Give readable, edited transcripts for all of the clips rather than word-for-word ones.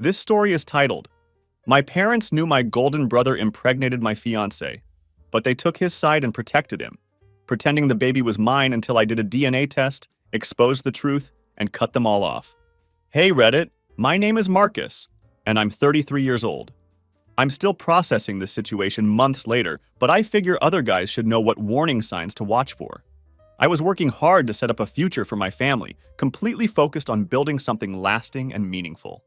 This story is titled, My Parents Knew My Golden Brother Impregnated My Fiancé, but they took his side and protected him, pretending the baby was mine until I did a DNA test, exposed the truth, and cut them all off. Hey Reddit, my name is Marcus, and I'm 33 years old. I'm still processing this situation months later, but I figure other guys should know what warning signs to watch for. I was working hard to set up a future for my family, completely focused on building something lasting and meaningful.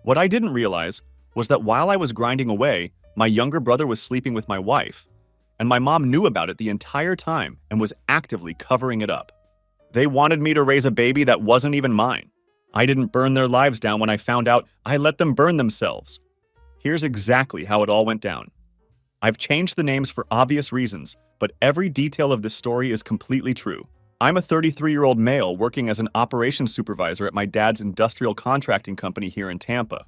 What I didn't realize was that while I was grinding away, my younger brother was sleeping with my wife, and my mom knew about it the entire time and was actively covering it up. They wanted me to raise a baby that wasn't even mine. I didn't burn their lives down when I found out. I let them burn themselves. Here's exactly how it all went down. I've changed the names for obvious reasons, but every detail of this story is completely true. I'm a 33-year-old male working as an operations supervisor at my dad's industrial contracting company here in Tampa.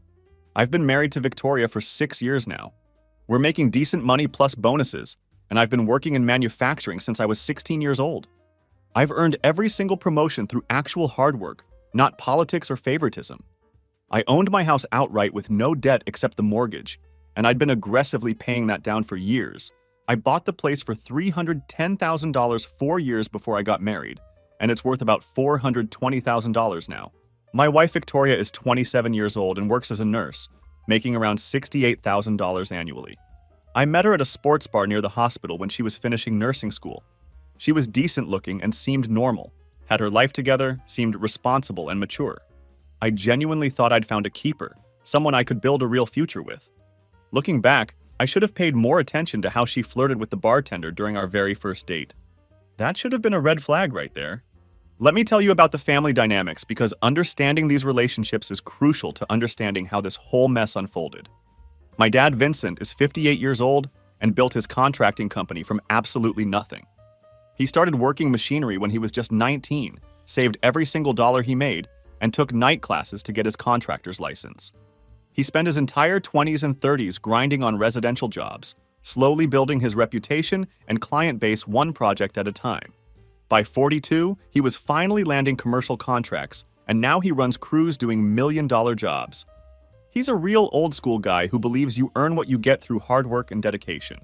I've been married to Victoria for 6 years now. We're making decent money plus bonuses, and I've been working in manufacturing since I was 16 years old. I've earned every single promotion through actual hard work, not politics or favoritism. I owned my house outright with no debt except the mortgage, and I'd been aggressively paying that down for years. I bought the place for $310,000 4 years before I got married, and it's worth about $420,000 now. My wife Victoria is 27 years old and works as a nurse, making around $68,000 annually. I met her at a sports bar near the hospital when she was finishing nursing school. She was decent looking and seemed normal, had her life together, seemed responsible and mature. I genuinely thought I'd found a keeper, someone I could build a real future with. Looking back, I should have paid more attention to how she flirted with the bartender during our very first date. That should have been a red flag right there. Let me tell you about the family dynamics because understanding these relationships is crucial to understanding how this whole mess unfolded. My dad, Vincent, is 58 years old and built his contracting company from absolutely nothing. He started working machinery when he was just 19, saved every single dollar he made, and took night classes to get his contractor's license. He spent his entire 20s and 30s grinding on residential jobs, slowly building his reputation and client base one project at a time. By 42, he was finally landing commercial contracts, and now he runs crews doing million-dollar jobs. He's a real old-school guy who believes you earn what you get through hard work and dedication.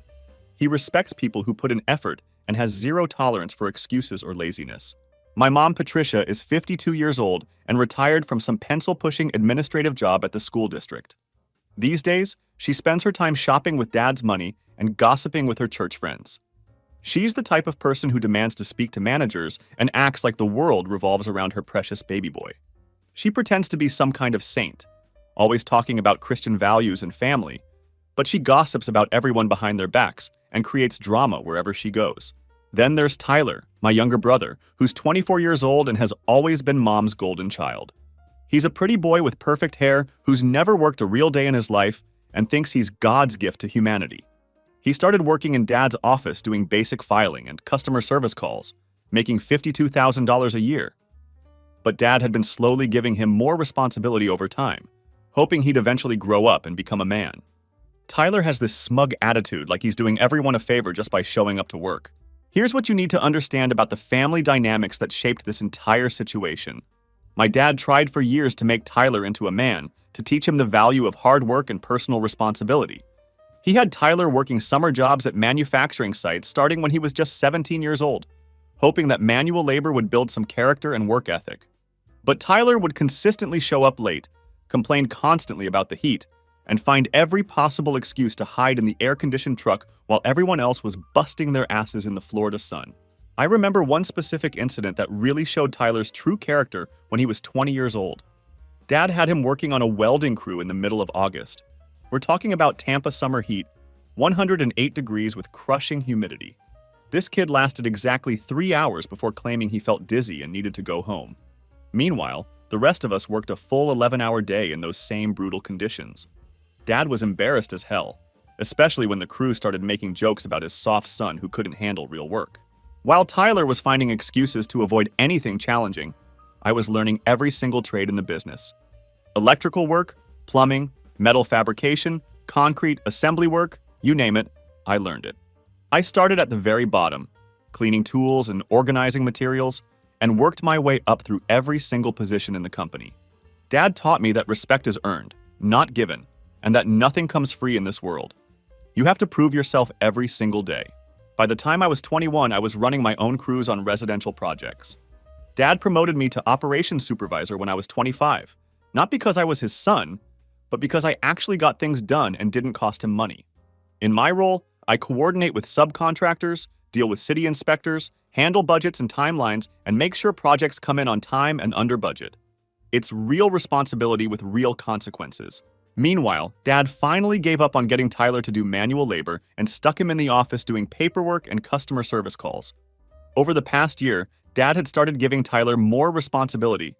He respects people who put in effort and has zero tolerance for excuses or laziness. My mom, Patricia, is 52 years old and retired from some pencil-pushing administrative job at the school district. These days, she spends her time shopping with dad's money and gossiping with her church friends. She's the type of person who demands to speak to managers and acts like the world revolves around her precious baby boy. She pretends to be some kind of saint, always talking about Christian values and family, but she gossips about everyone behind their backs and creates drama wherever she goes. Then there's Tyler, my younger brother, who's 24 years old and has always been mom's golden child. He's a pretty boy with perfect hair who's never worked a real day in his life and thinks he's God's gift to humanity. He started working in dad's office doing basic filing and customer service calls, making $52,000 a year. But dad had been slowly giving him more responsibility over time, hoping he'd eventually grow up and become a man. Tyler has this smug attitude like he's doing everyone a favor just by showing up to work. Here's what you need to understand about the family dynamics that shaped this entire situation. My dad tried for years to make Tyler into a man, to teach him the value of hard work and personal responsibility. He had Tyler working summer jobs at manufacturing sites starting when he was just 17 years old, hoping that manual labor would build some character and work ethic. But Tyler would consistently show up late, complain constantly about the heat, and find every possible excuse to hide in the air-conditioned truck while everyone else was busting their asses in the Florida sun. I remember one specific incident that really showed Tyler's true character when he was 20 years old. Dad had him working on a welding crew in the middle of August. We're talking about Tampa summer heat, 108 degrees with crushing humidity. This kid lasted exactly 3 hours before claiming he felt dizzy and needed to go home. Meanwhile, the rest of us worked a full 11-hour day in those same brutal conditions. Dad was embarrassed as hell, especially when the crew started making jokes about his soft son who couldn't handle real work. While Tyler was finding excuses to avoid anything challenging, I was learning every single trade in the business. Electrical work, plumbing, metal fabrication, concrete, assembly work, you name it, I learned it. I started at the very bottom, cleaning tools and organizing materials, and worked my way up through every single position in the company. Dad taught me that respect is earned, not given, and that nothing comes free in this world. You have to prove yourself every single day. By the time I was 21, I was running my own crews on residential projects. Dad promoted me to operations supervisor when I was 25, not because I was his son, but because I actually got things done and didn't cost him money. In my role, I coordinate with subcontractors, deal with city inspectors, handle budgets and timelines, and make sure projects come in on time and under budget. It's real responsibility with real consequences. Meanwhile, Dad finally gave up on getting Tyler to do manual labor and stuck him in the office doing paperwork and customer service calls. Over the past year, Dad had started giving Tyler more responsibility.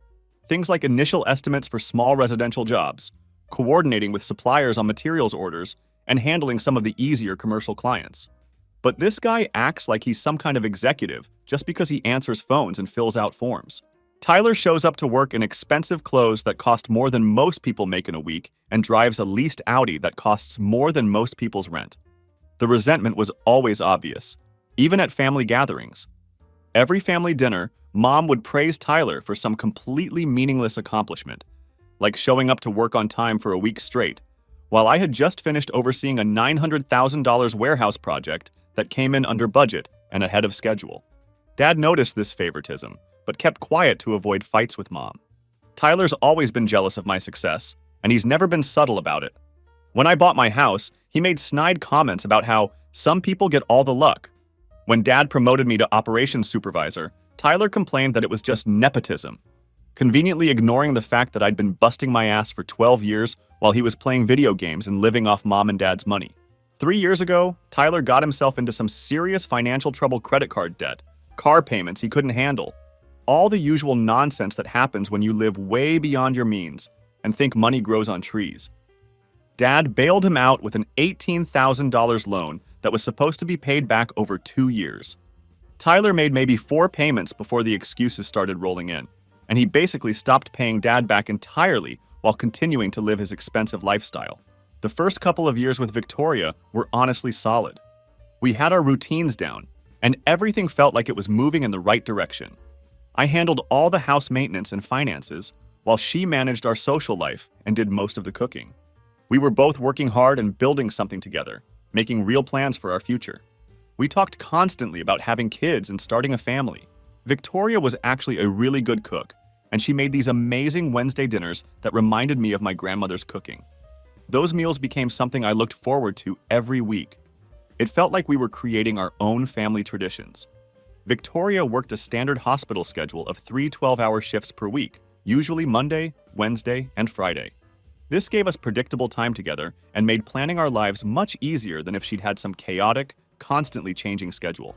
Things like initial estimates for small residential jobs, coordinating with suppliers on materials orders, and handling some of the easier commercial clients. But this guy acts like he's some kind of executive just because he answers phones and fills out forms. Tyler shows up to work in expensive clothes that cost more than most people make in a week and drives a leased Audi that costs more than most people's rent. The resentment was always obvious, even at family gatherings. Every family dinner, Mom would praise Tyler for some completely meaningless accomplishment, like showing up to work on time for a week straight, while I had just finished overseeing a $900,000 warehouse project that came in under budget and ahead of schedule. Dad noticed this favoritism, but kept quiet to avoid fights with Mom. Tyler's always been jealous of my success, and he's never been subtle about it. When I bought my house, he made snide comments about how some people get all the luck. When Dad promoted me to operations supervisor, Tyler complained that it was just nepotism, conveniently ignoring the fact that I'd been busting my ass for 12 years while he was playing video games and living off Mom and Dad's money. 3 years ago, Tyler got himself into some serious financial trouble: credit card debt, car payments he couldn't handle, all the usual nonsense that happens when you live way beyond your means and think money grows on trees. Dad bailed him out with an $18,000 loan that was supposed to be paid back over 2 years. Tyler made maybe 4 payments before the excuses started rolling in, and he basically stopped paying Dad back entirely while continuing to live his expensive lifestyle. The first couple of years with Victoria were honestly solid. We had our routines down, and everything felt like it was moving in the right direction. I handled all the house maintenance and finances, while she managed our social life and did most of the cooking. We were both working hard and building something together, making real plans for our future. We talked constantly about having kids and starting a family. Victoria was actually a really good cook, and she made these amazing Wednesday dinners that reminded me of my grandmother's cooking. Those meals became something I looked forward to every week. It felt like we were creating our own family traditions. Victoria worked a standard hospital schedule of 3 12-hour shifts per week, usually Monday, Wednesday, and Friday. This gave us predictable time together and made planning our lives much easier than if she'd had some chaotic, constantly changing schedule.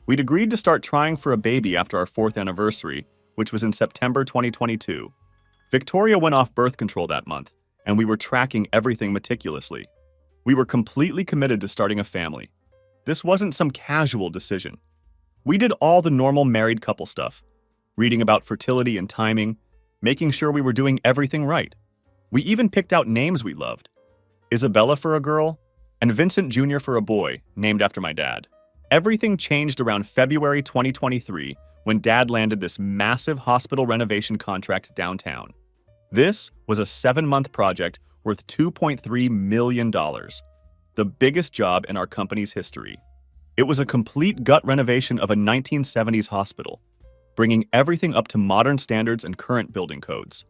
We'd agreed to start trying for a baby after our 4th anniversary, which was in September 2022. Victoria went off birth control that month, and we were tracking everything meticulously. We were completely committed to starting a family. This wasn't some casual decision. We did all the normal married couple stuff, reading about fertility and timing, making sure we were doing everything right. We even picked out names we loved: Isabella for a girl, and Vincent Jr. for a boy, named after my dad. Everything changed around February 2023 when Dad landed this massive hospital renovation contract downtown. This was a 7-month project worth $2.3 million, the biggest job in our company's history. It was a complete gut renovation of a 1970s hospital, bringing everything up to modern standards and current building codes.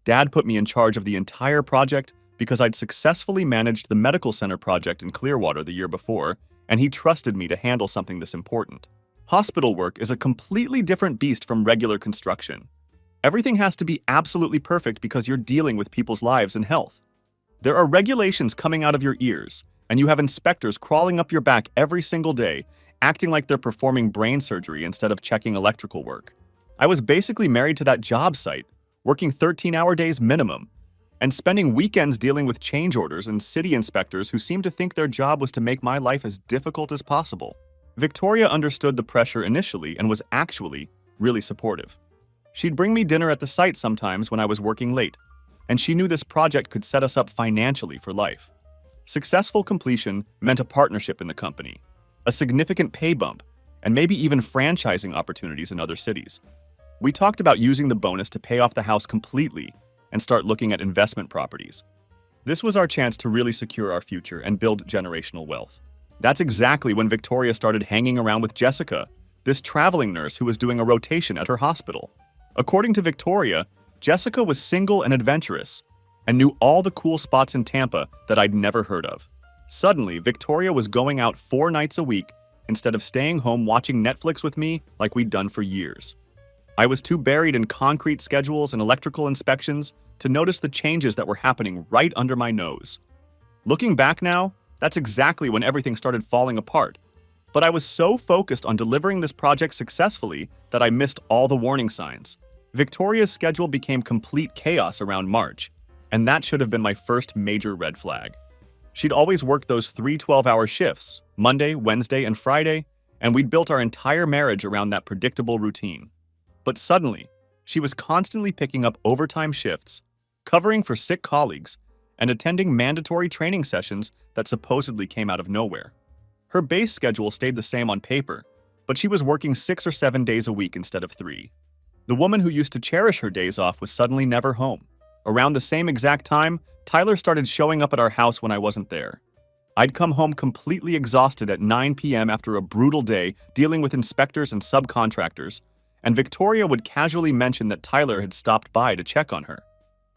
Dad put me in charge of the entire project because I'd successfully managed the medical center project in Clearwater the year before, and he trusted me to handle something this important. Hospital work is a completely different beast from regular construction. Everything has to be absolutely perfect because you're dealing with people's lives and health. There are regulations coming out of your ears, and you have inspectors crawling up your back every single day, acting like they're performing brain surgery instead of checking electrical work. I was basically married to that job site, working 13-hour days minimum, and spending weekends dealing with change orders and city inspectors who seemed to think their job was to make my life as difficult as possible. Victoria understood the pressure initially and was actually really supportive. She'd bring me dinner at the site sometimes when I was working late, and she knew this project could set us up financially for life. Successful completion meant a partnership in the company, a significant pay bump, and maybe even franchising opportunities in other cities. We talked about using the bonus to pay off the house completely and start looking at investment properties. This was our chance to really secure our future and build generational wealth. That's exactly when Victoria started hanging around with Jessica, this traveling nurse who was doing a rotation at her hospital. According to Victoria, Jessica was single and adventurous and knew all the cool spots in Tampa that I'd never heard of. Suddenly, Victoria was going out 4 nights a week instead of staying home watching Netflix with me like we'd done for years. I was too buried in concrete schedules and electrical inspections to notice the changes that were happening right under my nose. Looking back now, that's exactly when everything started falling apart. But I was so focused on delivering this project successfully that I missed all the warning signs. Victoria's schedule became complete chaos around March, and that should have been my first major red flag. She'd always worked those 3 12-hour shifts, Monday, Wednesday, and Friday, and we'd built our entire marriage around that predictable routine. But suddenly, she was constantly picking up overtime shifts, covering for sick colleagues, and attending mandatory training sessions that supposedly came out of nowhere. Her base schedule stayed the same on paper, but she was working 6 or 7 days a week instead of 3. The woman who used to cherish her days off was suddenly never home. Around the same exact time, Tyler started showing up at our house when I wasn't there. I'd come home completely exhausted at 9 p.m. after a brutal day dealing with inspectors and subcontractors, and Victoria would casually mention that Tyler had stopped by to check on her.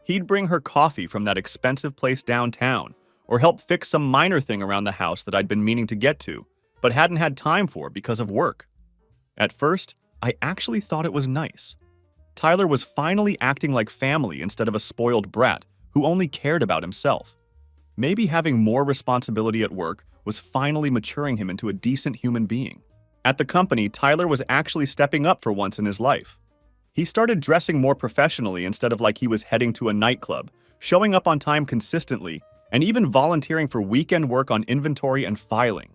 He'd bring her coffee from that expensive place downtown, or help fix some minor thing around the house that I'd been meaning to get to, but hadn't had time for because of work. At first, I actually thought it was nice. Tyler was finally acting like family instead of a spoiled brat who only cared about himself. Maybe having more responsibility at work was finally maturing him into a decent human being. At the company, Tyler was actually stepping up for once in his life. He started dressing more professionally instead of like he was heading to a nightclub, showing up on time consistently, and even volunteering for weekend work on inventory and filing.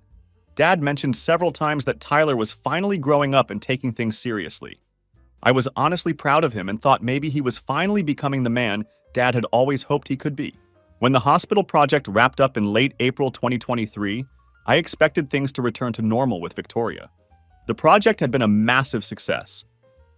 Dad mentioned several times that Tyler was finally growing up and taking things seriously. I was honestly proud of him and thought maybe he was finally becoming the man Dad had always hoped he could be. When the hospital project wrapped up in late April 2023, I expected things to return to normal with Victoria. The project had been a massive success.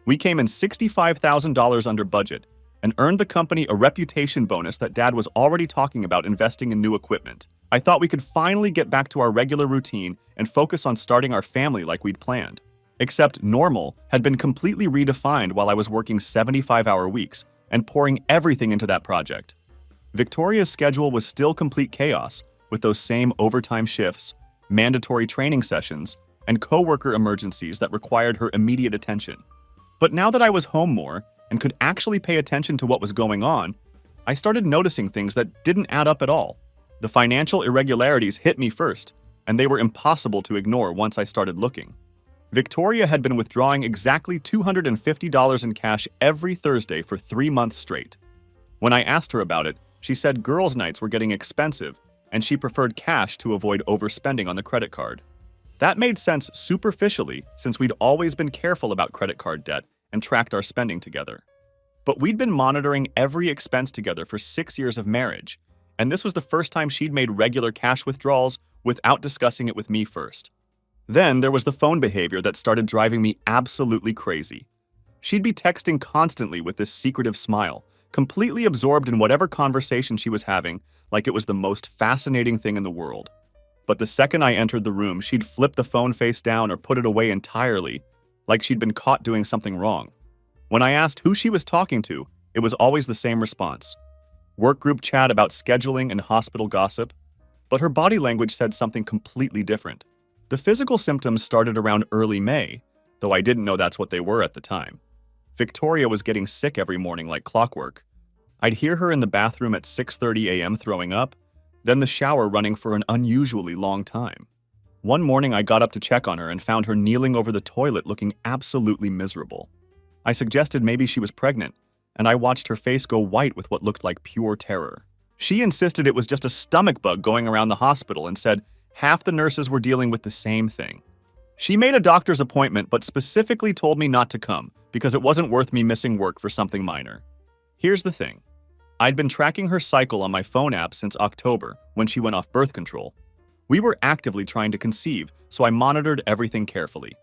We came in $65,000 under budget and earned the company a reputation bonus that Dad was already talking about investing in new equipment. I thought we could finally get back to our regular routine and focus on starting our family like we'd planned. Except normal had been completely redefined while I was working 75-hour weeks and pouring everything into that project. Victoria's schedule was still complete chaos, with those same overtime shifts, mandatory training sessions, and coworker emergencies that required her immediate attention. But now that I was home more and could actually pay attention to what was going on, I started noticing things that didn't add up at all. The financial irregularities hit me first, and they were impossible to ignore once I started looking. Victoria had been withdrawing exactly $250 in cash every Thursday for 3 months straight. When I asked her about it, she said girls' nights were getting expensive, and she preferred cash to avoid overspending on the credit card. That made sense superficially since we'd always been careful about credit card debt and tracked our spending together. But we'd been monitoring every expense together for 6 years of marriage, and this was the first time she'd made regular cash withdrawals without discussing it with me first. Then there was the phone behavior that started driving me absolutely crazy. She'd be texting constantly with this secretive smile, completely absorbed in whatever conversation she was having, like it was the most fascinating thing in the world. But the second I entered the room, she'd flip the phone face down or put it away entirely, like she'd been caught doing something wrong. When I asked who she was talking to, it was always the same response. Work group chat about scheduling and hospital gossip, but her body language said something completely different. The physical symptoms started around early May, though I didn't know that's what they were at the time. Victoria was getting sick every morning like clockwork. I'd hear her in the bathroom at 6:30 a.m. throwing up, then the shower running for an unusually long time. One morning I got up to check on her and found her kneeling over the toilet looking absolutely miserable. I suggested maybe she was pregnant, and I watched her face go white with what looked like pure terror. She insisted it was just a stomach bug going around the hospital and said half the nurses were dealing with the same thing. She made a doctor's appointment but specifically told me not to come because it wasn't worth me missing work for something minor. Here's the thing. I'd been tracking her cycle on my phone app since October when she went off birth control. We were actively trying to conceive, so I monitored everything carefully.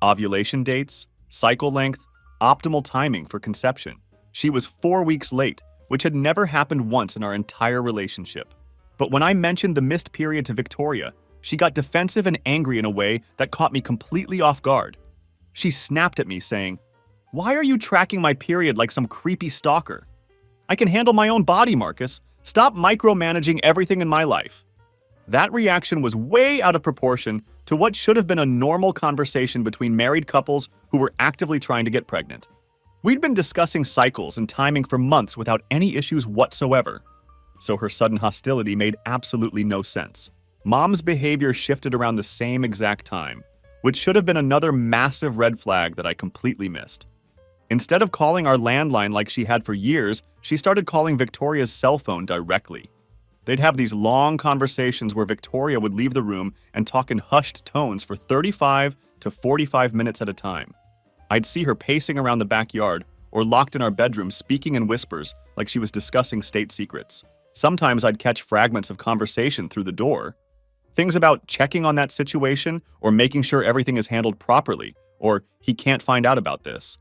Ovulation dates, cycle length, optimal timing for conception. She was 4 weeks late, which had never happened once in our entire relationship. But when I mentioned the missed period to Victoria, she got defensive and angry in a way that caught me completely off guard. She snapped at me saying, "Why are you tracking my period like some creepy stalker? I can handle my own body, Marcus. Stop micromanaging everything in my life." That reaction was way out of proportion to what should have been a normal conversation between married couples who were actively trying to get pregnant. We'd been discussing cycles and timing for months without any issues whatsoever. So her sudden hostility made absolutely no sense. Mom's behavior shifted around the same exact time, which should have been another massive red flag that I completely missed. Instead of calling our landline like she had for years, she started calling Victoria's cell phone directly. They'd have these long conversations where Victoria would leave the room and talk in hushed tones for 35 to 45 minutes at a time. I'd see her pacing around the backyard or locked in our bedroom speaking in whispers like she was discussing state secrets. Sometimes I'd catch fragments of conversation through the door. Things about checking on that situation or making sure everything is handled properly, or he can't find out about this.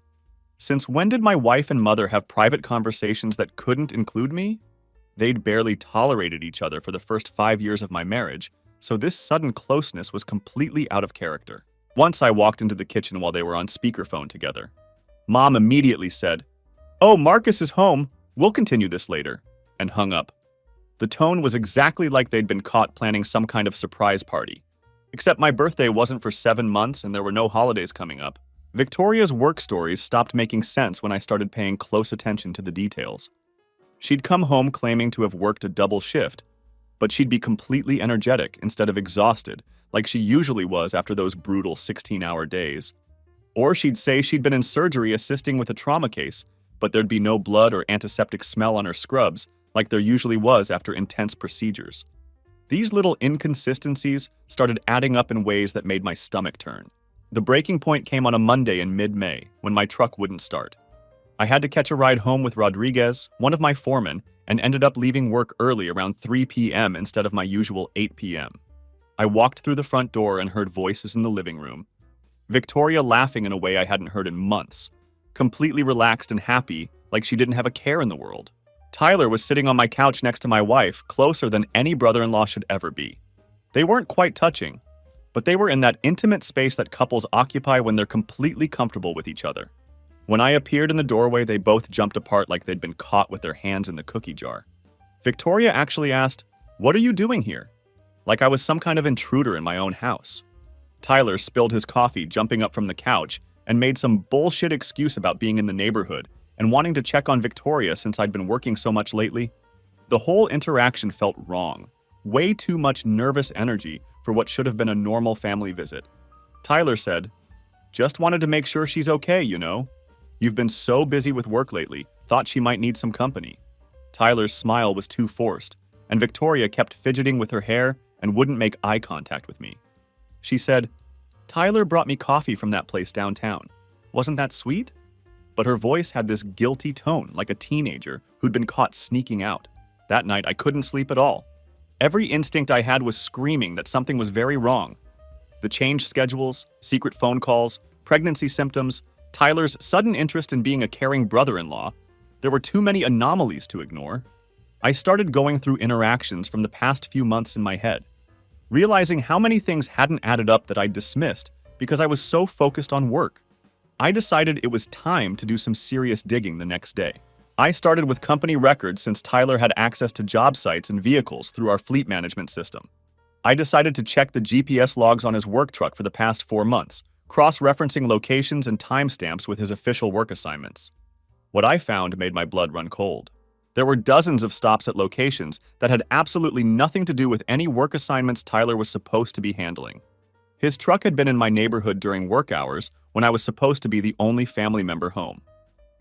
Since when did my wife and mother have private conversations that couldn't include me? They'd barely tolerated each other for the first 5 years of my marriage, so this sudden closeness was completely out of character. Once I walked into the kitchen while they were on speakerphone together. Mom immediately said, "Oh, Marcus is home. We'll continue this later," and hung up. The tone was exactly like they'd been caught planning some kind of surprise party. Except my birthday wasn't for 7 months and there were no holidays coming up. Victoria's work stories stopped making sense when I started paying close attention to the details. She'd come home claiming to have worked a double shift, but she'd be completely energetic instead of exhausted, like she usually was after those brutal 16-hour days. Or she'd say she'd been in surgery assisting with a trauma case, but there'd be no blood or antiseptic smell on her scrubs, like there usually was after intense procedures. These little inconsistencies started adding up in ways that made my stomach turn. The breaking point came on a Monday in mid-May, when my truck wouldn't start. I had to catch a ride home with Rodriguez, one of my foremen, and ended up leaving work early around 3 p.m. instead of my usual 8 p.m. I walked through the front door and heard voices in the living room. Victoria laughing in a way I hadn't heard in months, completely relaxed and happy, like she didn't have a care in the world. Tyler was sitting on my couch next to my wife, closer than any brother-in-law should ever be. They weren't quite touching, but they were in that intimate space that couples occupy when they're completely comfortable with each other. When I appeared in the doorway, they both jumped apart like they'd been caught with their hands in the cookie jar. Victoria actually asked, "What are you doing here?" Like I was some kind of intruder in my own house. Tyler spilled his coffee, jumping up from the couch, and made some bullshit excuse about being in the neighborhood and wanting to check on Victoria since I'd been working so much lately. The whole interaction felt wrong. Way too much nervous energy for what should have been a normal family visit. Tyler said, "Just wanted to make sure she's okay, you know. You've been so busy with work lately, thought she might need some company." Tyler's smile was too forced, and Victoria kept fidgeting with her hair and wouldn't make eye contact with me. She said, "Tyler brought me coffee from that place downtown. Wasn't that sweet?" But her voice had this guilty tone, like a teenager who'd been caught sneaking out. That night, I couldn't sleep at all. Every instinct I had was screaming that something was very wrong. The changed schedules, secret phone calls, pregnancy symptoms, Tyler's sudden interest in being a caring brother-in-law. There were too many anomalies to ignore. I started going through interactions from the past few months in my head, realizing how many things hadn't added up that I dismissed because I was so focused on work. I decided it was time to do some serious digging the next day. I started with company records since Tyler had access to job sites and vehicles through our fleet management system. I decided to check the GPS logs on his work truck for the past 4 months, cross-referencing locations and timestamps with his official work assignments. What I found made my blood run cold. There were dozens of stops at locations that had absolutely nothing to do with any work assignments Tyler was supposed to be handling. His truck had been in my neighborhood during work hours when I was supposed to be the only family member home.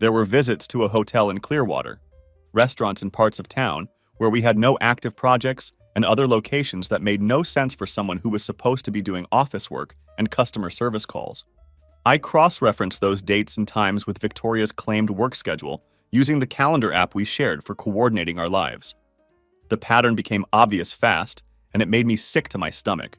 There were visits to a hotel in Clearwater, restaurants in parts of town where we had no active projects, and other locations that made no sense for someone who was supposed to be doing office work and customer service calls. I cross-referenced those dates and times with Victoria's claimed work schedule using the calendar app we shared for coordinating our lives. The pattern became obvious fast, and it made me sick to my stomach.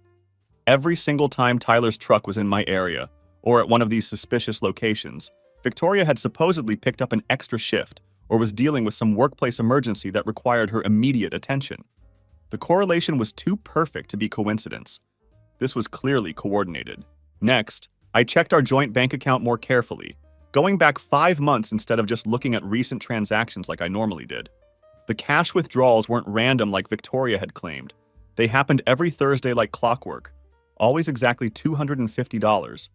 Every single time Tyler's truck was in my area, or at one of these suspicious locations, Victoria had supposedly picked up an extra shift or was dealing with some workplace emergency that required her immediate attention. The correlation was too perfect to be coincidence. This was clearly coordinated. Next, I checked our joint bank account more carefully, going back 5 months instead of just looking at recent transactions like I normally did. The cash withdrawals weren't random like Victoria had claimed. They happened every Thursday like clockwork, always exactly $250.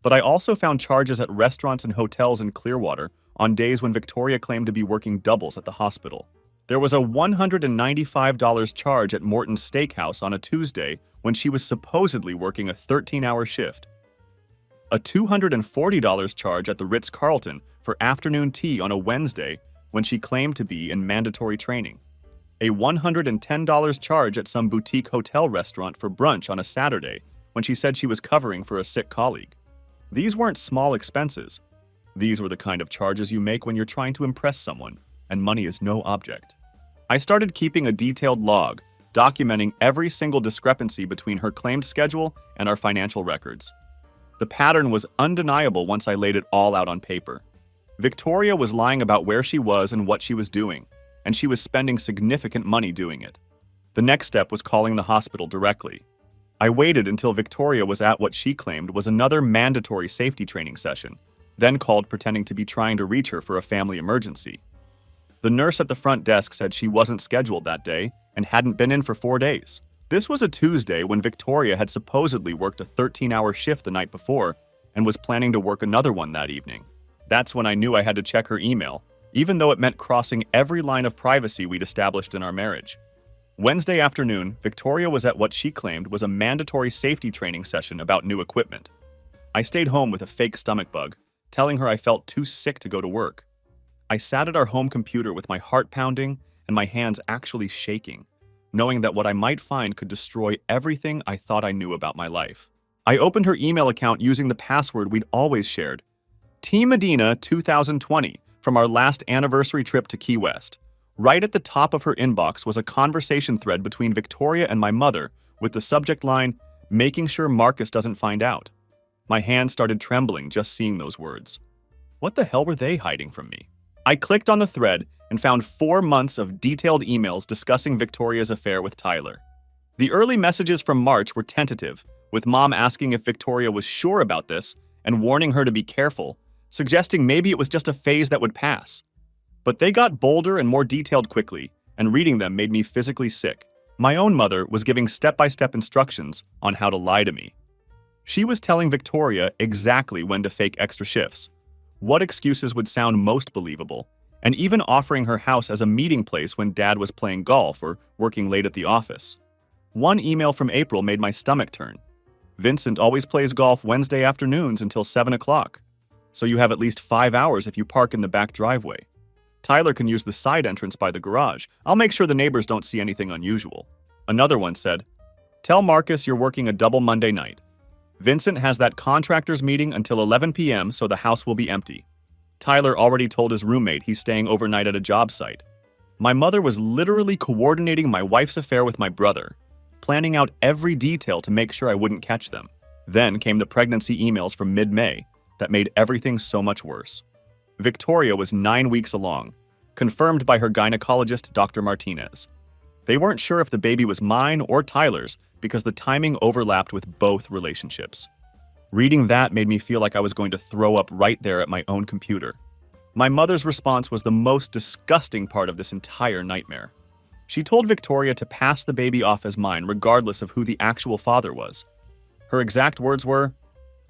But I also found charges at restaurants and hotels in Clearwater on days when Victoria claimed to be working doubles at the hospital. There was a $195 charge at Morton's Steakhouse on a Tuesday when she was supposedly working a 13-hour shift. A $240 charge at the Ritz-Carlton for afternoon tea on a Wednesday when she claimed to be in mandatory training. A $110 charge at some boutique hotel restaurant for brunch on a Saturday when she said she was covering for a sick colleague. These weren't small expenses. These were the kind of charges you make when you're trying to impress someone, and money is no object. I started keeping a detailed log, documenting every single discrepancy between her claimed schedule and our financial records. The pattern was undeniable once I laid it all out on paper. Victoria was lying about where she was and what she was doing, and she was spending significant money doing it. The next step was calling the hospital directly. I waited until Victoria was at what she claimed was another mandatory safety training session, then called pretending to be trying to reach her for a family emergency. The nurse at the front desk said she wasn't scheduled that day and hadn't been in for 4 days. This was a Tuesday when Victoria had supposedly worked a 13-hour shift the night before and was planning to work another one that evening. That's when I knew I had to check her email, even though it meant crossing every line of privacy we'd established in our marriage. Wednesday afternoon, Victoria was at what she claimed was a mandatory safety training session about new equipment. I stayed home with a fake stomach bug, telling her I felt too sick to go to work. I sat at our home computer with my heart pounding and my hands actually shaking, knowing that what I might find could destroy everything I thought I knew about my life. I opened her email account using the password we'd always shared, T Medina 2020, from our last anniversary trip to Key West. Right at the top of her inbox was a conversation thread between Victoria and my mother with the subject line, "Making sure Marcus doesn't find out." My hands started trembling just seeing those words. What the hell were they hiding from me? I clicked on the thread and found 4 months of detailed emails discussing Victoria's affair with Tyler. The early messages from March were tentative, with Mom asking if Victoria was sure about this and warning her to be careful, suggesting maybe it was just a phase that would pass. But they got bolder and more detailed quickly, and reading them made me physically sick. My own mother was giving step-by-step instructions on how to lie to me. She was telling Victoria exactly when to fake extra shifts, what excuses would sound most believable, and even offering her house as a meeting place when Dad was playing golf or working late at the office. One email from April made my stomach turn. Vincent always plays golf Wednesday afternoons until 7 o'clock, so you have at least 5 hours if you park in the back driveway. Tyler can use the side entrance by the garage. I'll make sure the neighbors don't see anything unusual. Another one said, "Tell Marcus you're working a double Monday night. Vincent has that contractor's meeting until 11 p.m. so the house will be empty. Tyler already told his roommate he's staying overnight at a job site." My mother was literally coordinating my wife's affair with my brother, planning out every detail to make sure I wouldn't catch them. Then came the pregnancy emails from mid-May that made everything so much worse. Victoria was 9 weeks along, confirmed by her gynecologist, Dr. Martinez. They weren't sure if the baby was mine or Tyler's because the timing overlapped with both relationships. Reading that made me feel like I was going to throw up right there at my own computer. My mother's response was the most disgusting part of this entire nightmare. She told Victoria to pass the baby off as mine regardless of who the actual father was. Her exact words were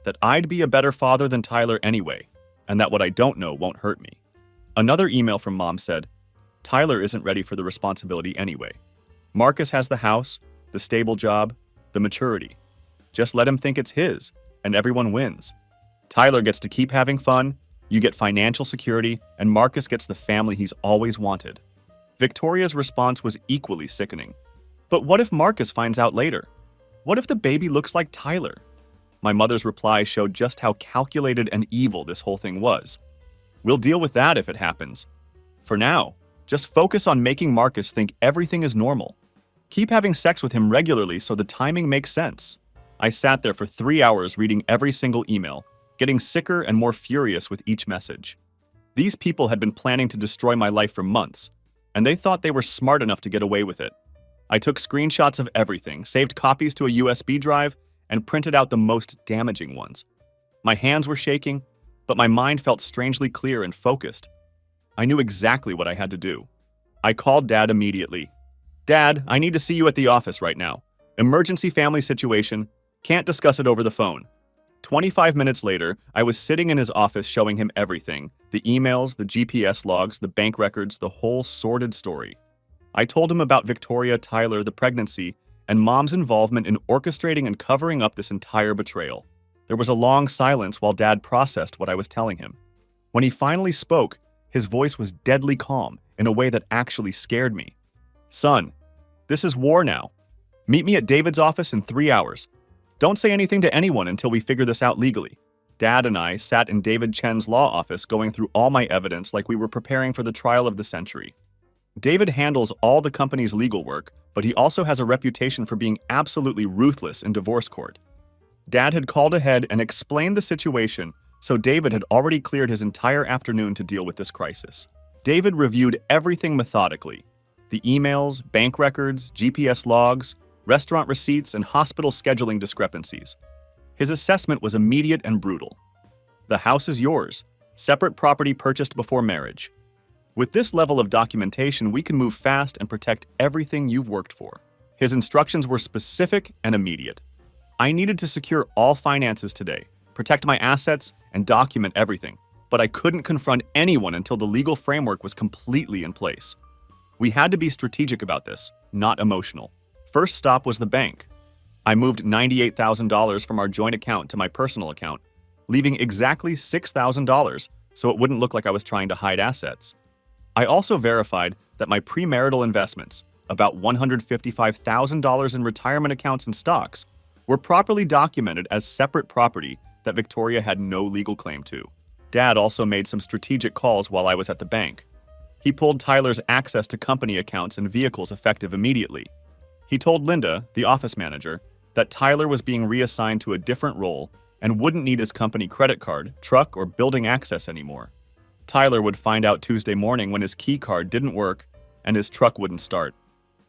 that I'd be a better father than Tyler anyway, and that what I don't know won't hurt me. Another email from Mom said, "Tyler isn't ready for the responsibility anyway. Marcus has the house, the stable job, the maturity. Just let him think it's his, and everyone wins. Tyler gets to keep having fun, you get financial security, and Marcus gets the family he's always wanted." Victoria's response was equally sickening. But what if Marcus finds out later? What if the baby looks like Tyler? My mother's reply showed just how calculated and evil this whole thing was. We'll deal with that if it happens. For now, just focus on making Marcus think everything is normal. Keep having sex with him regularly so the timing makes sense. I sat there for 3 hours reading every single email, getting sicker and more furious with each message. These people had been planning to destroy my life for months, and they thought they were smart enough to get away with it. I took screenshots of everything, saved copies to a USB drive, and printed out the most damaging ones. My hands were shaking, but my mind felt strangely clear and focused. I knew exactly what I had to do. I called Dad immediately. "Dad, I need to see you at the office right now. Emergency family situation. Can't discuss it over the phone." 25 minutes later, I was sitting in his office showing him everything: the emails, the GPS logs, the bank records, the whole sordid story. I told him about Victoria, Tyler, the pregnancy, and Mom's involvement in orchestrating and covering up this entire betrayal. There was a long silence while Dad processed what I was telling him. When he finally spoke, his voice was deadly calm in a way that actually scared me. "Son, this is war now. Meet me at David's office in 3 hours. Don't say anything to anyone until we figure this out legally." Dad and I sat in David Chen's law office going through all my evidence like we were preparing for the trial of the century. David handles all the company's legal work, but he also has a reputation for being absolutely ruthless in divorce court. Dad had called ahead and explained the situation, so David had already cleared his entire afternoon to deal with this crisis. David reviewed everything methodically: the emails, bank records, GPS logs, restaurant receipts, and hospital scheduling discrepancies. His assessment was immediate and brutal. "The house is yours. Separate property purchased before marriage. With this level of documentation, we can move fast and protect everything you've worked for." His instructions were specific and immediate. I needed to secure all finances today, protect my assets, and document everything, but I couldn't confront anyone until the legal framework was completely in place. We had to be strategic about this, not emotional. First stop was the bank. I moved $98,000 from our joint account to my personal account, leaving exactly $6,000 so it wouldn't look like I was trying to hide assets. I also verified that my premarital investments, about $155,000 in retirement accounts and stocks, were properly documented as separate property that Victoria had no legal claim to. Dad also made some strategic calls while I was at the bank. He pulled Tyler's access to company accounts and vehicles effective immediately. He told Linda, the office manager, that Tyler was being reassigned to a different role and wouldn't need his company credit card, truck, or building access anymore. Tyler would find out Tuesday morning when his key card didn't work and his truck wouldn't start.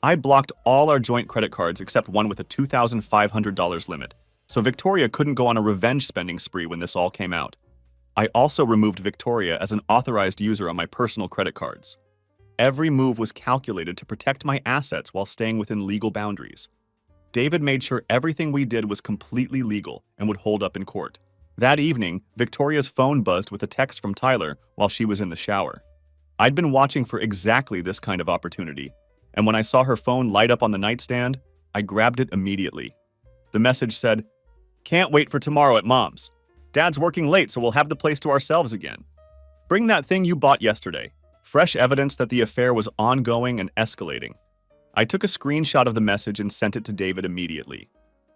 I blocked all our joint credit cards except one with a $2,500 limit, so Victoria couldn't go on a revenge spending spree when this all came out. I also removed Victoria as an authorized user on my personal credit cards. Every move was calculated to protect my assets while staying within legal boundaries. David made sure everything we did was completely legal and would hold up in court. That evening, Victoria's phone buzzed with a text from Tyler while she was in the shower. I'd been watching for exactly this kind of opportunity, and when I saw her phone light up on the nightstand, I grabbed it immediately. The message said, "Can't wait for tomorrow at Mom's. Dad's working late, so we'll have the place to ourselves again. Bring that thing you bought yesterday." Fresh evidence that the affair was ongoing and escalating. I took a screenshot of the message and sent it to David immediately.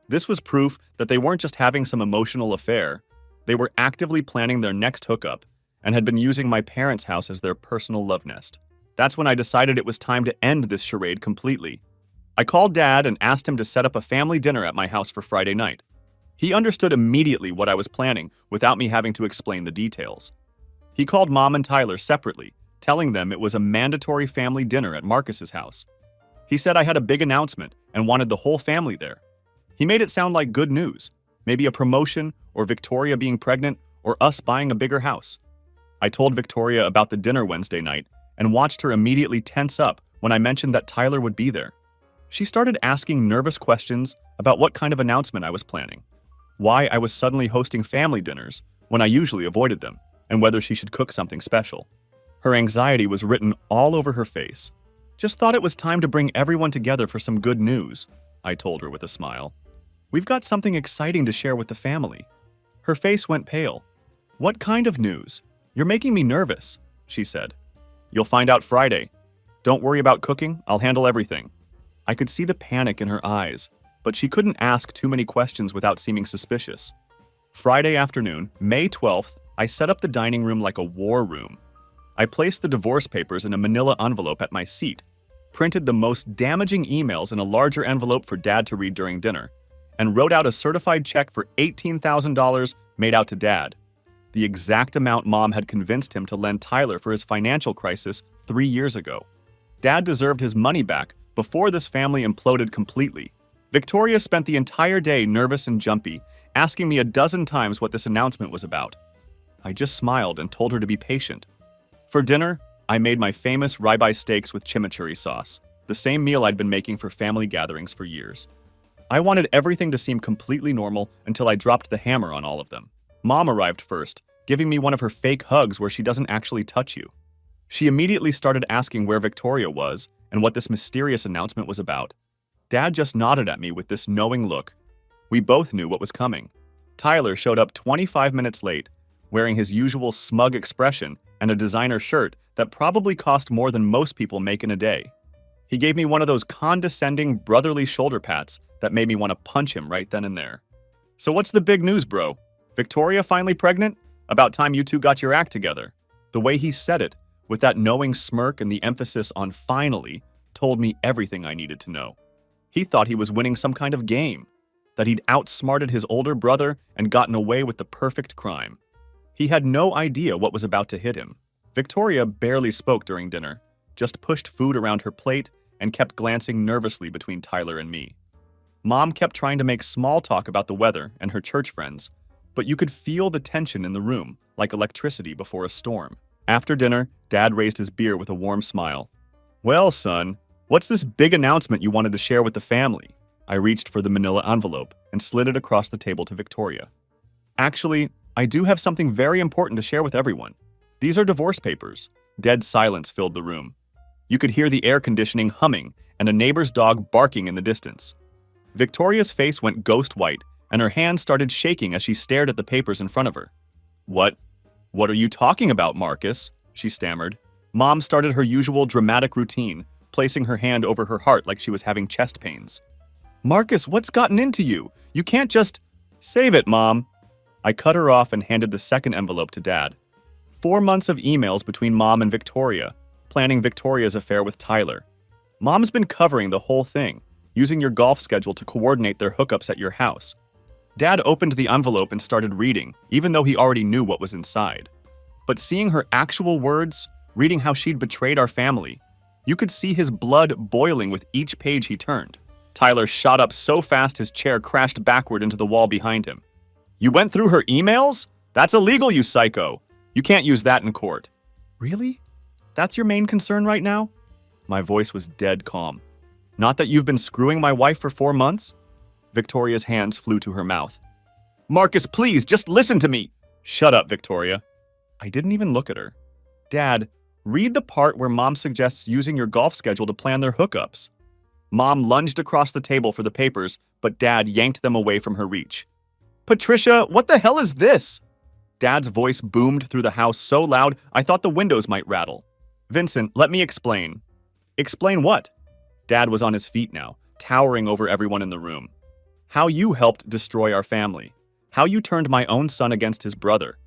This was proof that they weren't just having some emotional affair. They were actively planning their next hookup and had been using my parents' house as their personal love nest. That's when I decided it was time to end this charade completely. I called Dad and asked him to set up a family dinner at my house for Friday night. He understood immediately what I was planning without me having to explain the details. He called Mom and Tyler separately, telling them it was a mandatory family dinner at Marcus's house. He said I had a big announcement and wanted the whole family there. He made it sound like good news, maybe a promotion or Victoria being pregnant or us buying a bigger house. I told Victoria about the dinner Wednesday night and watched her immediately tense up when I mentioned that Tyler would be there. She started asking nervous questions about what kind of announcement I was planning, why I was suddenly hosting family dinners when I usually avoided them, and whether she should cook something special. Her anxiety was written all over her face. "Just thought it was time to bring everyone together for some good news," I told her with a smile. "We've got something exciting to share with the family." Her face went pale. "What kind of news? You're making me nervous," she said. "You'll find out Friday. Don't worry about cooking, I'll handle everything." I could see the panic in her eyes, but she couldn't ask too many questions without seeming suspicious. Friday afternoon, May 12th, I set up the dining room like a war room. I placed the divorce papers in a manila envelope at my seat, printed the most damaging emails in a larger envelope for Dad to read during dinner, and wrote out a certified check for $18,000 made out to Dad. the exact amount Mom had convinced him to lend Tyler for his financial crisis 3 years ago. Dad deserved his money back before this family imploded completely. Victoria spent the entire day nervous and jumpy, asking me a dozen times what this announcement was about. I just smiled and told her to be patient. For dinner, I made my famous ribeye steaks with chimichurri sauce, the same meal I'd been making for family gatherings for years. I wanted everything to seem completely normal until I dropped the hammer on all of them. Mom arrived first, giving me one of her fake hugs where she doesn't actually touch you. She immediately started asking where Victoria was and what this mysterious announcement was about. Dad just nodded at me with this knowing look. We both knew what was coming. Tyler showed up 25 minutes late, wearing his usual smug expression and a designer shirt that probably cost more than most people make in a day. He gave me one of those condescending, brotherly shoulder pats that made me want to punch him right then and there. "So what's the big news, bro? Victoria finally pregnant? About time you two got your act together." The way he said it, with that knowing smirk and the emphasis on finally, told me everything I needed to know. He thought he was winning some kind of game, that he'd outsmarted his older brother and gotten away with the perfect crime. He had no idea what was about to hit him. Victoria barely spoke during dinner, just pushed food around her plate and kept glancing nervously between Tyler and me. Mom kept trying to make small talk about the weather and her church friends, but you could feel the tension in the room, like electricity before a storm. After dinner, Dad raised his beer with a warm smile. "Well, son, what's this big announcement you wanted to share with the family?" I reached for the manila envelope and slid it across the table to Victoria. "Actually, I do have something very important to share with everyone. These are divorce papers." Dead silence filled the room. You could hear the air conditioning humming and a neighbor's dog barking in the distance. Victoria's face went ghost white, and her hands started shaking as she stared at the papers in front of her. What are you talking about, Marcus?" she stammered. Mom started her usual dramatic routine, placing her hand over her heart like she was having chest pains. "Marcus, what's gotten into you? You can't just—" "Save it, Mom." I cut her off and handed the second envelope to Dad. 4 months of emails between Mom and Victoria, planning Victoria's affair with Tyler. Mom's been covering the whole thing, using your golf schedule to coordinate their hookups at your house. Dad opened the envelope and started reading, even though he already knew what was inside. But seeing her actual words, reading how she'd betrayed our family, you could see his blood boiling with each page he turned. Tyler shot up so fast his chair crashed backward into the wall behind him. "You went through her emails? That's illegal, you psycho. You can't use that in court." "Really? That's your main concern right now?" My voice was dead calm. "Not that you've been screwing my wife for 4 months?" Victoria's hands flew to her mouth. "Marcus, please, just listen to me." "Shut up, Victoria." I didn't even look at her. "Dad, read the part where Mom suggests using your golf schedule to plan their hookups." Mom lunged across the table for the papers, but Dad yanked them away from her reach. "Patricia, what the hell is this?" Dad's voice boomed through the house so loud I thought the windows might rattle. "Vincent, let me explain." "Explain what?" Dad was on his feet now, towering over everyone in the room. "How you helped destroy our family. How you turned my own son against his brother.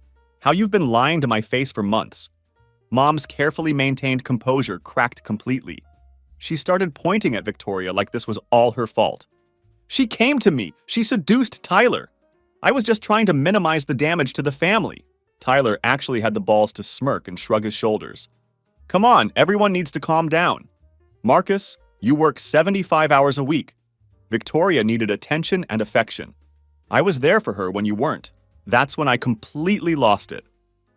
How you've been lying to my face for months." Mom's carefully maintained composure cracked completely. She started pointing at Victoria like this was all her fault. "She came to me. She seduced Tyler. I was just trying to minimize the damage to the family." Tyler actually had the balls to smirk and shrug his shoulders. "Come on, everyone needs to calm down. Marcus, you work 75 hours a week. Victoria needed attention and affection. I was there for her when you weren't. That's when I completely lost it.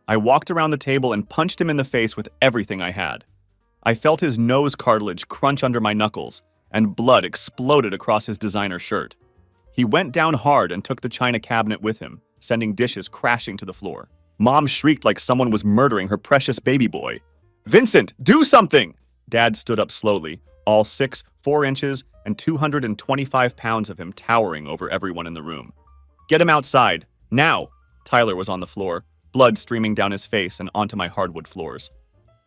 I walked around the table and punched him in the face with everything I had. I felt his nose cartilage crunch under my knuckles, and blood exploded across his designer shirt. He went down hard and took the china cabinet with him, sending dishes crashing to the floor. Mom shrieked like someone was murdering her precious baby boy. "Vincent, do something!" Dad stood up slowly, all 6, 4 inches, and 225 pounds of him towering over everyone in the room. "Get him outside, now!" Tyler was on the floor, blood streaming down his face and onto my hardwood floors.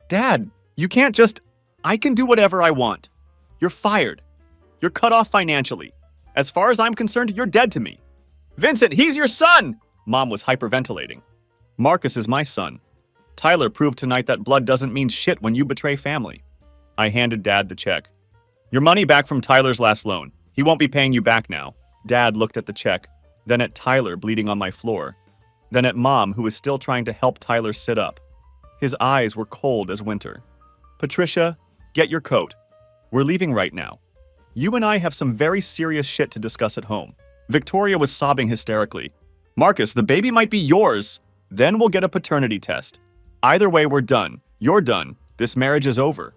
"Dad, you can't just— I can do whatever I want. You're fired. You're cut off financially. As far as I'm concerned, you're dead to me." "Vincent, he's your son!" Mom was hyperventilating. "Marcus is my son. Tyler proved tonight that blood doesn't mean shit when you betray family." I handed Dad the check. "Your money back from Tyler's last loan. He won't be paying you back now." Dad looked at the check, then at Tyler bleeding on my floor. then at Mom, who was still trying to help Tyler sit up. His eyes were cold as winter. "Patricia, get your coat. We're leaving right now. You and I have some very serious shit to discuss at home." Victoria was sobbing hysterically. "Marcus, the baby might be yours. Then we'll get a paternity test. Either way, we're done. You're done. This marriage is over."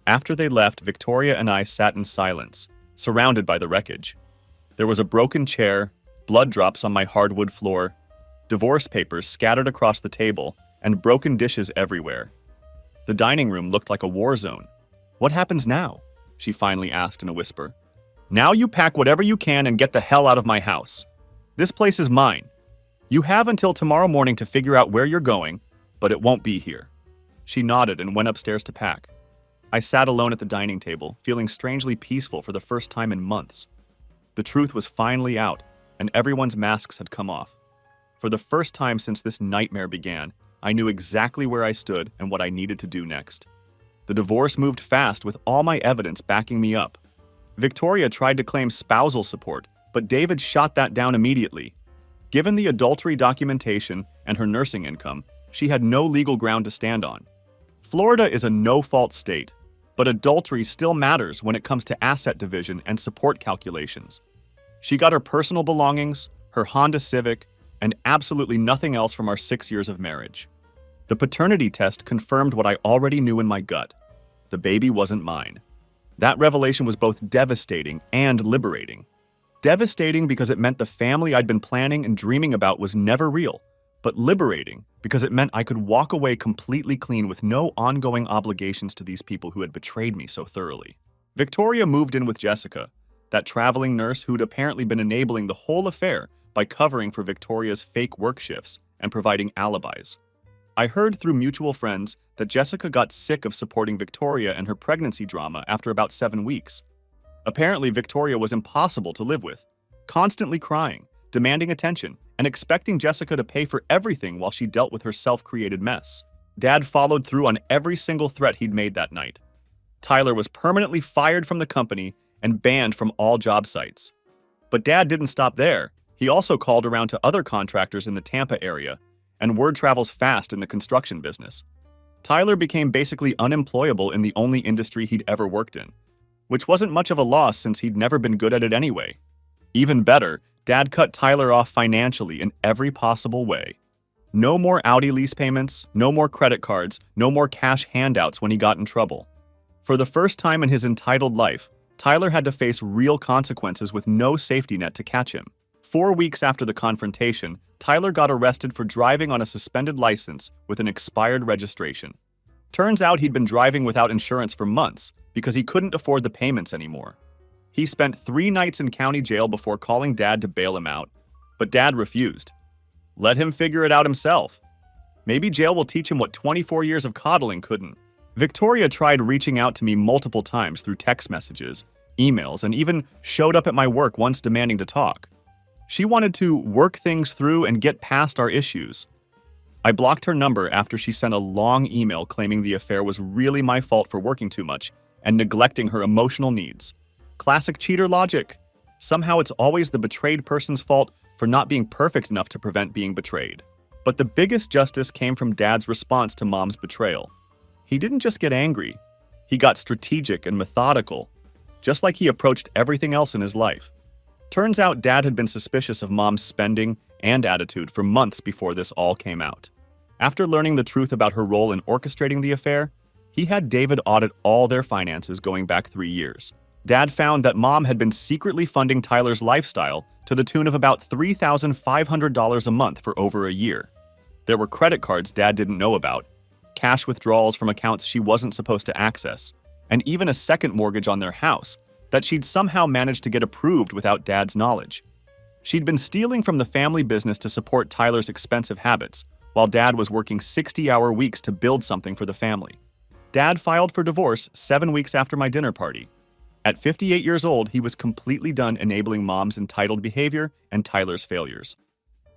After they left, Victoria and I sat in silence, surrounded by the wreckage. There was a broken chair, blood drops on my hardwood floor, divorce papers scattered across the table, and broken dishes everywhere. The dining room looked like a war zone. "What happens now?" she finally asked in a whisper. "Now you pack whatever you can and get the hell out of my house. This place is mine. You have until tomorrow morning to figure out where you're going, but it won't be here." She nodded and went upstairs to pack. I sat alone at the dining table, feeling strangely peaceful for the first time in months. The truth was finally out, and everyone's masks had come off. For the first time since this nightmare began, I knew exactly where I stood and what I needed to do next. The divorce moved fast with all my evidence backing me up. Victoria tried to claim spousal support, but David shot that down immediately. Given the adultery documentation and her nursing income, she had no legal ground to stand on. Florida is a no-fault state, but adultery still matters when it comes to asset division and support calculations. She got her personal belongings, her Honda Civic, and absolutely nothing else from our 6 years of marriage. The paternity test confirmed what I already knew in my gut. The baby wasn't mine. That revelation was both devastating and liberating. Devastating because it meant the family I'd been planning and dreaming about was never real, but liberating because it meant I could walk away completely clean with no ongoing obligations to these people who had betrayed me so thoroughly. Victoria moved in with Jessica, that traveling nurse who'd apparently been enabling the whole affair by covering for Victoria's fake work shifts and providing alibis. I heard through mutual friends that Jessica got sick of supporting Victoria and her pregnancy drama after about 7 weeks. Apparently, Victoria was impossible to live with, constantly crying, demanding attention, and expecting Jessica to pay for everything while she dealt with her self-created mess. Dad followed through on every single threat he'd made that night. Tyler was permanently fired from the company and banned from all job sites. But Dad didn't stop there. He also called around to other contractors in the Tampa area, and word travels fast in the construction business. Tyler became basically unemployable in the only industry he'd ever worked in, which wasn't much of a loss since he'd never been good at it anyway. Even better, Dad cut Tyler off financially in every possible way. No more Audi lease payments, no more credit cards, no more cash handouts when he got in trouble. For the first time in his entitled life, Tyler had to face real consequences with no safety net to catch him. 4 weeks after the confrontation, Tyler got arrested for driving on a suspended license with an expired registration. Turns out he'd been driving without insurance for months because he couldn't afford the payments anymore. He spent 3 nights in county jail before calling Dad to bail him out, but Dad refused. Let him figure it out himself. Maybe jail will teach him what 24 years of coddling couldn't. Victoria tried reaching out to me multiple times through text messages, emails, and even showed up at my work once demanding to talk. She wanted to work things through and get past our issues. I blocked her number after she sent a long email claiming the affair was really my fault for working too much and neglecting her emotional needs. Classic cheater logic. Somehow it's always the betrayed person's fault for not being perfect enough to prevent being betrayed. But the biggest justice came from Dad's response to Mom's betrayal. He didn't just get angry. He got strategic and methodical, just like he approached everything else in his life. Turns out Dad had been suspicious of Mom's spending and attitude for months before this all came out. After learning the truth about her role in orchestrating the affair, he had David audit all their finances going back 3 years. Dad found that Mom had been secretly funding Tyler's lifestyle to the tune of about $3,500 a month for over a year. There were credit cards Dad didn't know about, cash withdrawals from accounts she wasn't supposed to access, and even a second mortgage on their house that she'd somehow managed to get approved without Dad's knowledge. She'd been stealing from the family business to support Tyler's expensive habits, while Dad was working 60-hour weeks to build something for the family. Dad filed for divorce 7 weeks after my dinner party. At 58 years old, he was completely done enabling Mom's entitled behavior and Tyler's failures.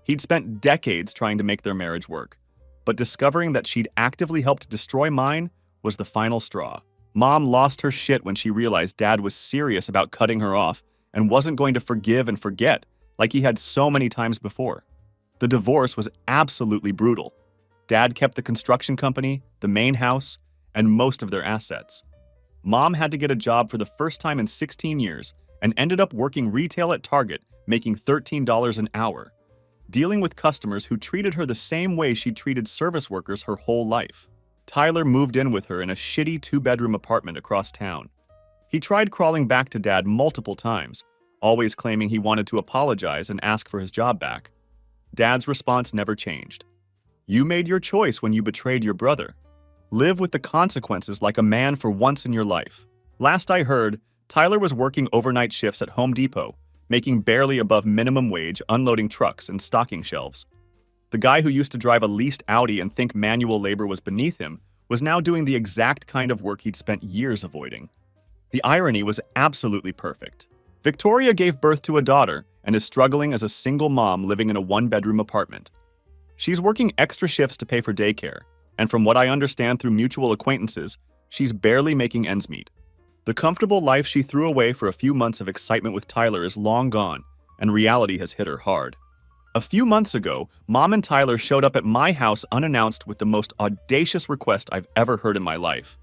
He'd spent decades trying to make their marriage work, but discovering that she'd actively helped destroy mine was the final straw. Mom lost her shit when she realized Dad was serious about cutting her off and wasn't going to forgive and forget like he had so many times before. The divorce was absolutely brutal. Dad kept the construction company, the main house, and most of their assets. Mom had to get a job for the first time in 16 years and ended up working retail at Target, making $13 an hour, dealing with customers who treated her the same way she treated service workers her whole life. Tyler moved in with her in a shitty 2-bedroom apartment across town. He tried crawling back to Dad multiple times, always claiming he wanted to apologize and ask for his job back. Dad's response never changed. You made your choice when you betrayed your brother. Live with the consequences like a man for once in your life. Last I heard, Tyler was working overnight shifts at Home Depot, making barely above minimum wage unloading trucks and stocking shelves. The guy who used to drive a leased Audi and think manual labor was beneath him was now doing the exact kind of work he'd spent years avoiding. The irony was absolutely perfect. Victoria gave birth to a daughter and is struggling as a single mom living in a 1-bedroom apartment. She's working extra shifts to pay for daycare, and from what I understand through mutual acquaintances, she's barely making ends meet. The comfortable life she threw away for a few months of excitement with Tyler is long gone, and reality has hit her hard. A few months ago, Mom and Tyler showed up at my house unannounced with the most audacious request I've ever heard in my life.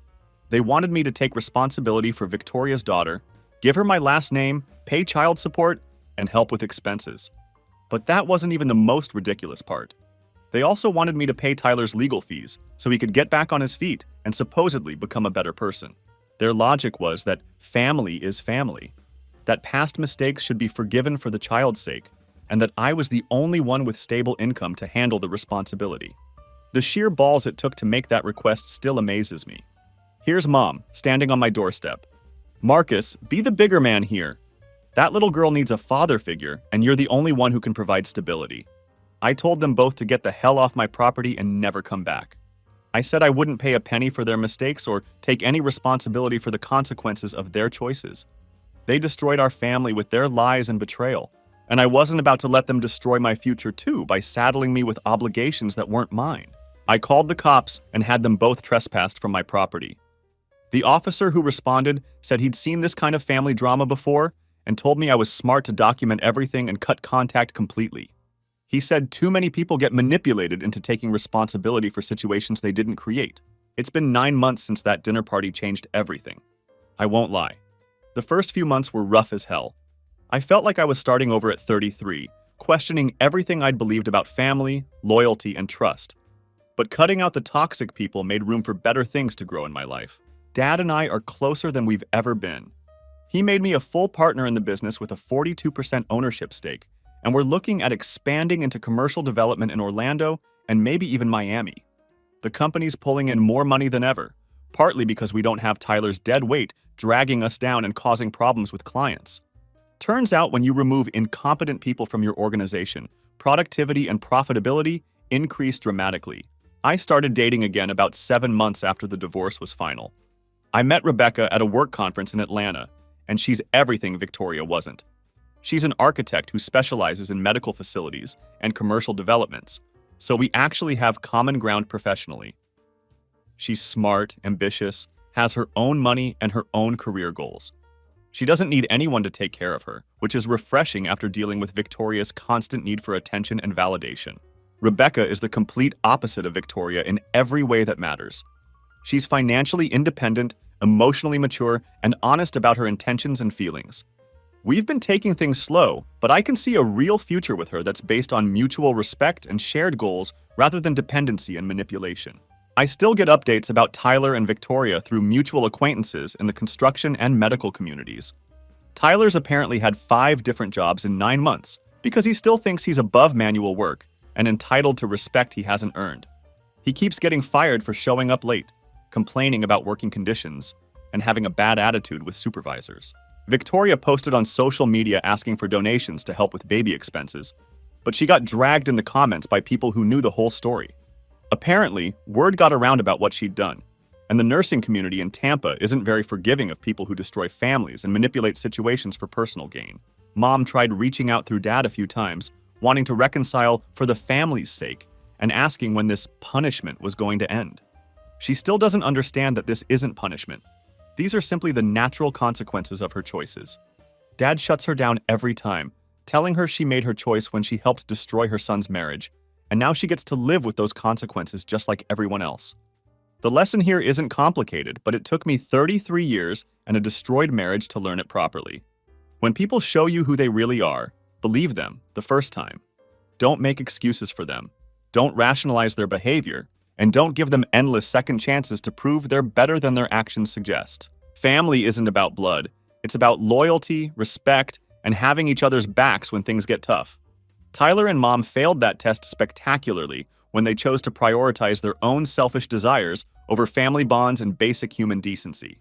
They wanted me to take responsibility for Victoria's daughter, give her my last name, pay child support, and help with expenses. But that wasn't even the most ridiculous part. They also wanted me to pay Tyler's legal fees so he could get back on his feet and supposedly become a better person. Their logic was that family is family, that past mistakes should be forgiven for the child's sake, and that I was the only one with stable income to handle the responsibility. The sheer balls it took to make that request still amazes me. Here's Mom, standing on my doorstep. Marcus, be the bigger man here. That little girl needs a father figure, and you're the only one who can provide stability. I told them both to get the hell off my property and never come back. I said I wouldn't pay a penny for their mistakes or take any responsibility for the consequences of their choices. They destroyed our family with their lies and betrayal, and I wasn't about to let them destroy my future too by saddling me with obligations that weren't mine. I called the cops and had them both trespassed from my property. The officer who responded said he'd seen this kind of family drama before and told me I was smart to document everything and cut contact completely. He said too many people get manipulated into taking responsibility for situations they didn't create. It's been 9 months since that dinner party changed everything. I won't lie. The first few months were rough as hell. I felt like I was starting over at 33, questioning everything I'd believed about family, loyalty, and trust. But cutting out the toxic people made room for better things to grow in my life. Dad and I are closer than we've ever been. He made me a full partner in the business with a 42% ownership stake, and we're looking at expanding into commercial development in Orlando and maybe even Miami. The company's pulling in more money than ever, partly because we don't have Tyler's dead weight dragging us down and causing problems with clients. Turns out when you remove incompetent people from your organization, productivity and profitability increase dramatically. I started dating again about 7 months after the divorce was final. I met Rebecca at a work conference in Atlanta, and she's everything Victoria wasn't. She's an architect who specializes in medical facilities and commercial developments, so we actually have common ground professionally. She's smart, ambitious, has her own money and her own career goals. She doesn't need anyone to take care of her, which is refreshing after dealing with Victoria's constant need for attention and validation. Rebecca is the complete opposite of Victoria in every way that matters. She's financially independent, emotionally mature, and honest about her intentions and feelings. We've been taking things slow, but I can see a real future with her that's based on mutual respect and shared goals rather than dependency and manipulation. I still get updates about Tyler and Victoria through mutual acquaintances in the construction and medical communities. Tyler's apparently had 5 different jobs in 9 months because he still thinks he's above manual work and entitled to respect he hasn't earned. He keeps getting fired for showing up late, complaining about working conditions, and having a bad attitude with supervisors. Victoria posted on social media asking for donations to help with baby expenses, but she got dragged in the comments by people who knew the whole story. Apparently, word got around about what she'd done, and the nursing community in Tampa isn't very forgiving of people who destroy families and manipulate situations for personal gain. Mom tried reaching out through Dad a few times, wanting to reconcile for the family's sake, and asking when this punishment was going to end. She still doesn't understand that this isn't punishment. These are simply the natural consequences of her choices. Dad shuts her down every time, telling her she made her choice when she helped destroy her son's marriage, and now she gets to live with those consequences just like everyone else. The lesson here isn't complicated, but it took me 33 years and a destroyed marriage to learn it properly. When people show you who they really are, believe them the first time. Don't make excuses for them. Don't rationalize their behavior, and don't give them endless second chances to prove they're better than their actions suggest. Family isn't about blood. It's about loyalty, respect, and having each other's backs when things get tough. Tyler and Mom failed that test spectacularly when they chose to prioritize their own selfish desires over family bonds and basic human decency.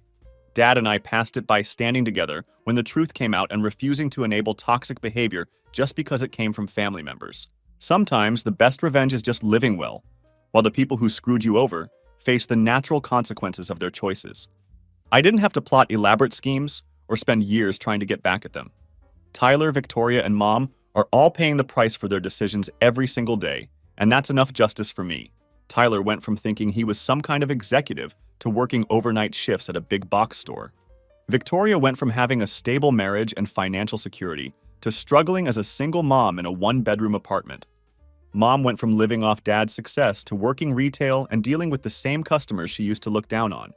Dad and I passed it by standing together when the truth came out and refusing to enable toxic behavior just because it came from family members. Sometimes the best revenge is just living well, while the people who screwed you over face the natural consequences of their choices. I didn't have to plot elaborate schemes or spend years trying to get back at them. Tyler, Victoria, and Mom are all paying the price for their decisions every single day, and that's enough justice for me. Tyler went from thinking he was some kind of executive to working overnight shifts at a big box store. Victoria went from having a stable marriage and financial security to struggling as a single mom in a one-bedroom apartment. Mom went from living off Dad's success to working retail and dealing with the same customers she used to look down on.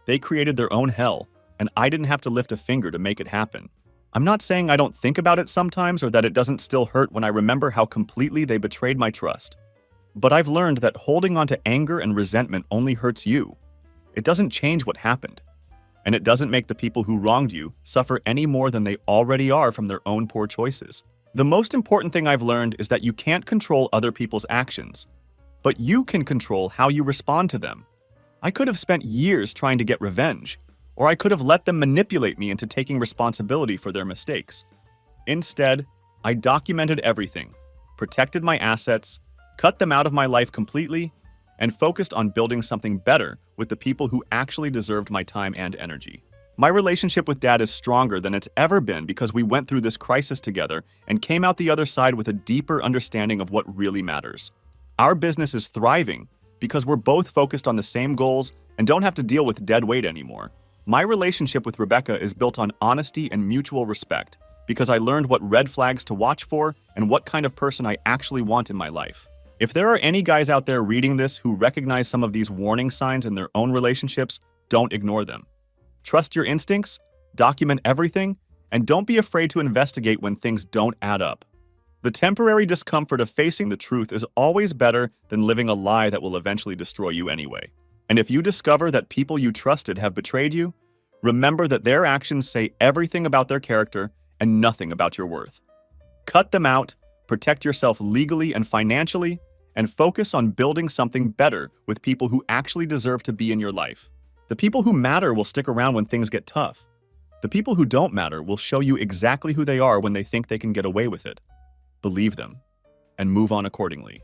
They created their own hell, and I didn't have to lift a finger to make it happen. I'm not saying I don't think about it sometimes or that it doesn't still hurt when I remember how completely they betrayed my trust. But I've learned that holding on to anger and resentment only hurts you. It doesn't change what happened. And it doesn't make the people who wronged you suffer any more than they already are from their own poor choices. The most important thing I've learned is that you can't control other people's actions, but you can control how you respond to them. I could have spent years trying to get revenge, or I could have let them manipulate me into taking responsibility for their mistakes. Instead, I documented everything, protected my assets, cut them out of my life completely, and focused on building something better with the people who actually deserved my time and energy. My relationship with Dad is stronger than it's ever been because we went through this crisis together and came out the other side with a deeper understanding of what really matters. Our business is thriving because we're both focused on the same goals and don't have to deal with dead weight anymore. My relationship with Rebecca is built on honesty and mutual respect because I learned what red flags to watch for and what kind of person I actually want in my life. If there are any guys out there reading this who recognize some of these warning signs in their own relationships, don't ignore them. Trust your instincts, document everything, and don't be afraid to investigate when things don't add up. The temporary discomfort of facing the truth is always better than living a lie that will eventually destroy you anyway. And if you discover that people you trusted have betrayed you, remember that their actions say everything about their character and nothing about your worth. Cut them out, protect yourself legally and financially, and focus on building something better with people who actually deserve to be in your life. The people who matter will stick around when things get tough. The people who don't matter will show you exactly who they are when they think they can get away with it. Believe them, and move on accordingly.